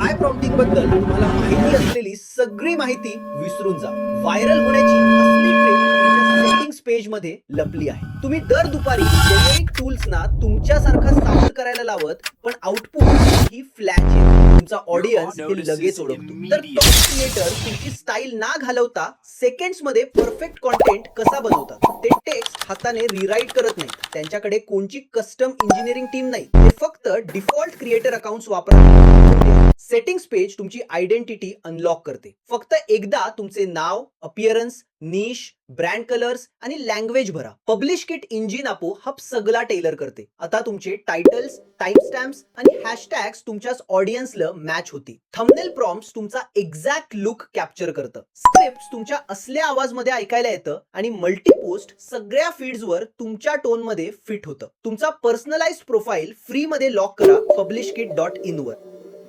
I prompting बद्दल तुम्हाला माहिती असलेली सगळी माहिती विसरून जा. व्हायरल होण्याची असली ट्रिक तुमच्या सेटिंग्स पेज मध्ये लपली आहे. तुम्ही दर दुपारी जेनेरिक टूल्सना तुमच्यासारखा साऊंड करायला लावत, पण आउटपुट ही फ्लॅश येते. तुमचा ऑडियन्स हे लगेच ओळखतो. तर टॉप क्रिएटर तुमची स्टाईल ना घालवता सेकंड्स मध्ये परफेक्ट कॉन्टेंट कसा बनवतात? ते टेक्स्ट हाताने रिराईट करत नाही. त्यांच्याकडे कोणची कस्टम इंजिनिअरिंग टीम नाही. ते फक्त डिफॉल्ट क्रिएटर अकाउंट्स वापरतात. सेटिंग्स पेज तुमची आयडेंटिटी अनलॉक करते. फक्त एकदा तुमचे नाव, अपिअरन्स, निश, ब्रँड कलर्स आणि लँग्वेज भरा. पब्लिश किट इंजिन आपोआप सगळा टेलर करते. आता तुमचे टायटल्स, टाइमस्टॅम्प्स आणि हॅशटॅग्स तुमच्या ऑडियन्सला मॅच होती. थंबनेल प्रॉम्प्ट्स तुमचा एक्झॅक्ट लुक कॅप्चर करतं. स्क्रिप्ट तुमच्या असल्या आवाजमध्ये ऐकायला येतं आणि मल्टी पोस्ट सगळ्या फीड्सवर तुमच्या टोनमध्ये फिट होतं. तुमचा पर्सनलाइज्ड प्रोफाईल फ्री मध्ये लॉक करा publishkit.in वर.